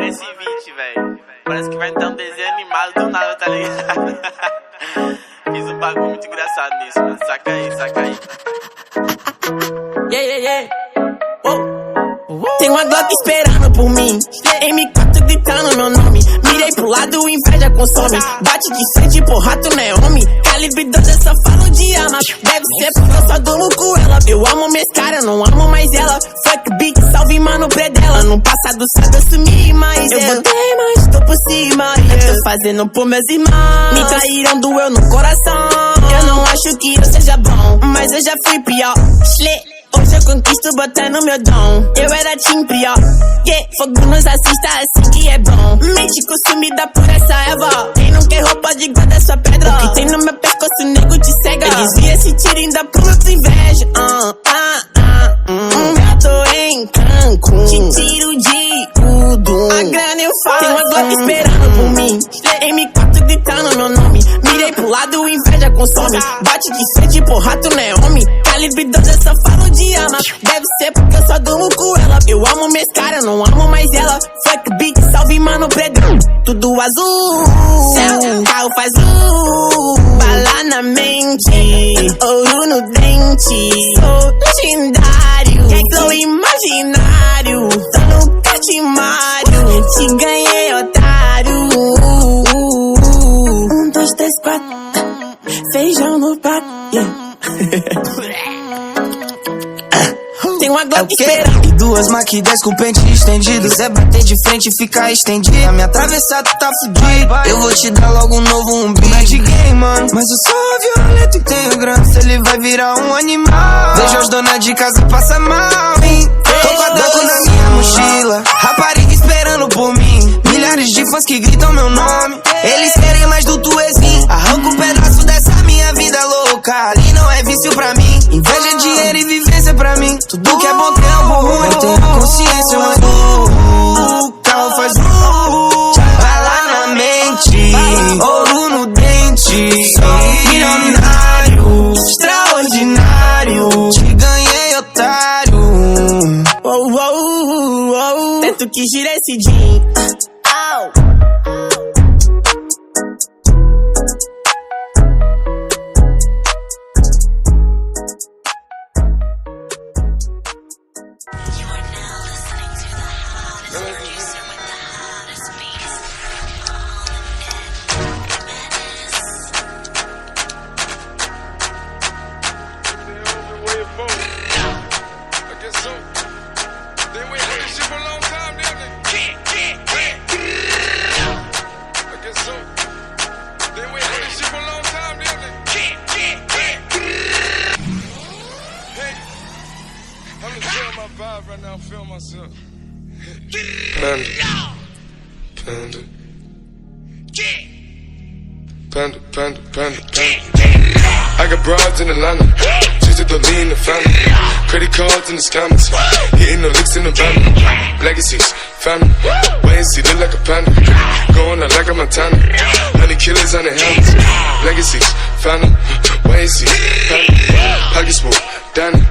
S20, velho. Parece que vai dar um desenho animado do nada, tá ligado? Fiz um bagulho muito engraçado nisso, mano. Saca aí, saca aí. Yeah. Tem uma Glock esperando por mim, M4 gritando meu nome. Mirei pro lado, inveja consome. Bate de frente, porra, tu não é homem. Calibre 12, eu só falo de arma. Deve ser porque eu só durmo com ela. Eu amo minhas caras, não amo mais ela. Fuck beat, salve mano predela. No passado sabe eu sumi, mas eu botei, mas tô por cima. Eu tô fazendo por meus irmãos. Me traíram, doeu no coração. Eu não acho que eu seja bom, mas eu já fui pior. Hoje eu conquisto botando meu dom. Eu era time pior. Fogo nos assista assim que é bom. Mente consumida por essa erva. Quem não quer roupa de guarda sua pedra. O que tem no meu pescoço, nego te cega. Eu desvia esse tiro ainda pro meu inveja. Eu tô em Cancún, te tiro de tudo. A grana eu faço. Tem uma Glock esperando por mim, M4 gritando meu nome. Mirei pro lado, inveja consome. Bate de frente, porra, tu não é homem. Calibre 12, eu só falo de arma. Deve ser porque eu só durmo com ela. Eu amo minhas caras, não amo mais ela. Fuck beat, salve mano predão. Tudo azul, carro faz bala na mente, ouro no dente. Sou legendário, flow imaginário. Tô no catimário, te ganhei, otário. 1, 2, 3, 4, feijão no prato, Tem uma Glock esperando. E 2 Mach 10 com pente estendido. Quiser bater de frente, fica estendido. A minha atravessada tá fudida. Eu vou te dar logo um novo umbigo. Não é de game, mano, mas eu sou violento e tenho grana. Se ele vai virar um animal. Veja os donas de casa passa mal, hein? Tô com a Draco na minha mochila. Rapariga esperando por mim. Milhares de fãs que gritam meu nome. Eles querem mais do tuezinho. Arranca um pedaço dessa minha vida louca. Ali não é vício pra mim. Inveja, dinheiro e vivência pra mim. Tudo que é bom tem algo ruim. Eu tenho consciência, mas o carro faz bala na mente, ouro no dente. Sou milionário, extraordinário. Te ganhei, otário. Tento que gira esse jean. Right now, feel myself. Panda. I got broads in Atlanta, just to lean the family. Credit cards in the scammers, hitting the licks in the van. Legacies, family, wait and see, look like a panda. Going out like a Montana, 100 killers on the helmets. Legacies, family, wait and see, family. Pockets full, Danny.